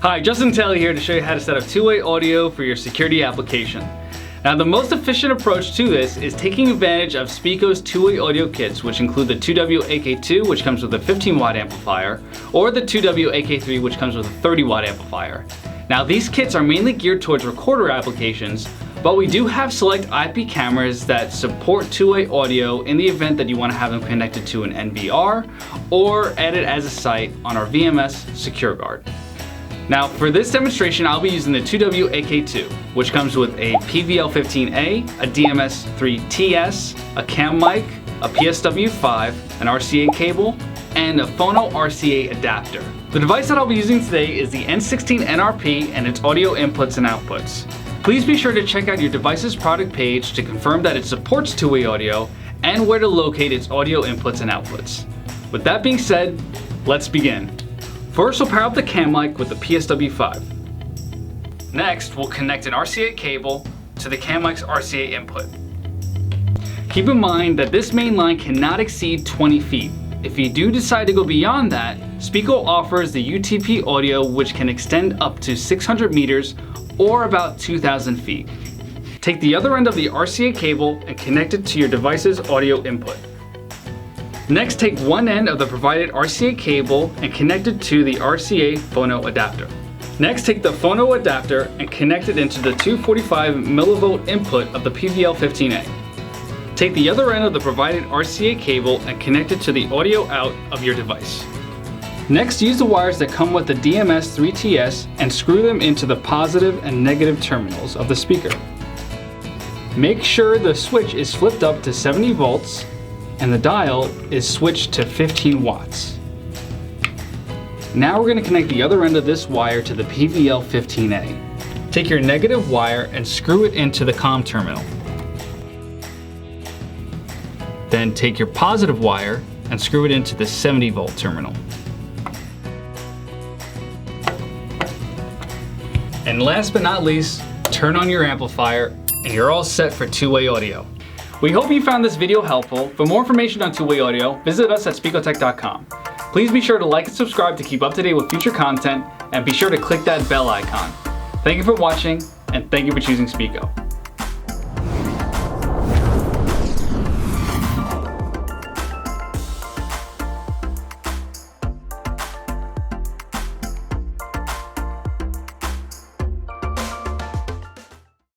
Hi, Justin Taylor here to show you how to set up two-way audio for your security application. Now, the most efficient approach to this is taking advantage of Speco's two-way audio kits, which include the 2W-AK2, which comes with a 15-watt amplifier, or the 2W-AK3, which comes with a 30-watt amplifier. Now, these kits are mainly geared towards recorder applications, but we do have select IP cameras that support two-way audio in the event that you want to have them connected to an NVR or add it as a site on our VMS Secure Guard. Now, for this demonstration, I'll be using the 2W-AK2, which comes with a PVL-15A, a DMS-3TS, a cam mic, a PSW5, an RCA cable, and a phono RCA adapter. The device that I'll be using today is the N16 NRP and its audio inputs and outputs. Please be sure to check out your device's product page to confirm that it supports two-way audio and where to locate its audio inputs and outputs. With that being said, let's begin. First, we'll power up the cam mic with the PSW5. Next, we'll connect an RCA cable to the cam mic's RCA input. Keep in mind that this main line cannot exceed 20 feet. If you do decide to go beyond that, Speco offers the UTP audio, which can extend up to 600 meters or about 2,000 feet. Take the other end of the RCA cable and connect it to your device's audio input. Next, take one end of the provided RCA cable and connect it to the RCA phono adapter. Next, take the phono adapter and connect it into the 245 millivolt input of the PVL-15A. Take the other end of the provided RCA cable and connect it to the audio out of your device. Next, use the wires that come with the DMS-3TS and screw them into the positive and negative terminals of the speaker. Make sure the switch is flipped up to 70 volts and the dial is switched to 15 watts. Now we're going to connect the other end of this wire to the PVL-15A. Take your negative wire and screw it into the COM terminal. Then take your positive wire and screw it into the 70 volt terminal. And last but not least, turn on your amplifier and you're all set for two-way audio. We hope you found this video helpful. For more information on two-way audio, visit us at specotech.com. Please be sure to like and subscribe to keep up to date with future content, and be sure to click that bell icon. Thank you for watching, and thank you for choosing Speco.